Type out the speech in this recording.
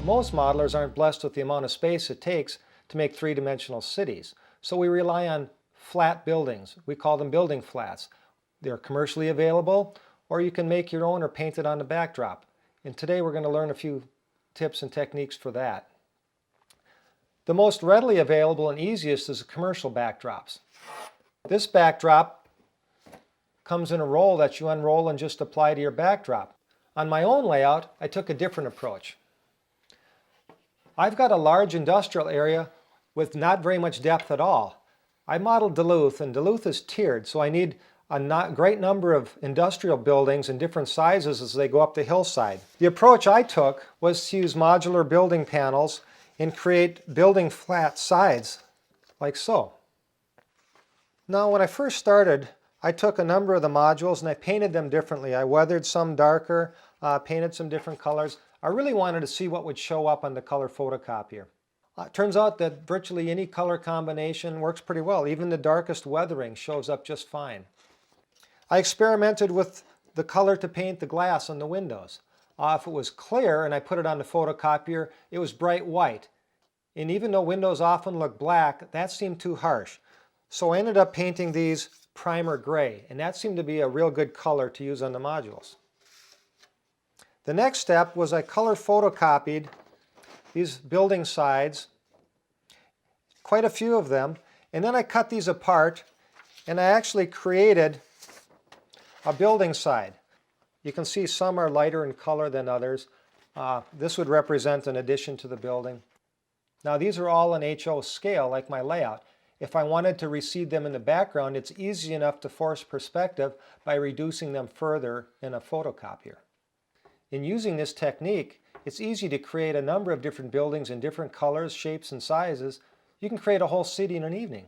Most modelers aren't blessed with the amount of space it takes to make three-dimensional cities, so we rely on flat buildings. We call them building flats. They're commercially available, or you can make your own or paint it on the backdrop. And today we're going to learn a few tips and techniques for that. The most readily available and easiest is the commercial backdrops. This backdrop comes in a roll that you unroll and just apply to your backdrop. On my own layout, I took a different approach. I've got a large industrial area with not very much depth at all. I modeled Duluth, and Duluth is tiered, so I need a great number of industrial buildings in different sizes as they go up the hillside. The approach I took was to use modular building panels and create building flat sides, like so. Now, when I first started, I took a number of the modules and I painted them differently. I weathered some darker, painted some different colors. I really wanted to see what would show up on the color photocopier. It turns out that virtually any color combination works pretty well. Even the darkest weathering shows up just fine. I experimented with the color to paint the glass on the windows. If it was clear and I put it on the photocopier, it was bright white. And even though windows often look black, that seemed too harsh. So I ended up painting these primer gray, and that seemed to be a real good color to use on the modules. The next step was I color photocopied these building sides, quite a few of them, and then I cut these apart and I actually created a building side. You can see some are lighter in color than others. This would represent an addition to the building. Now these are all in HO scale like my layout. If I wanted to recede them in the background, it's easy enough to force perspective by reducing them further in a photocopier. In using this technique, it's easy to create a number of different buildings in different colors, shapes, and sizes. You can create a whole city in an evening.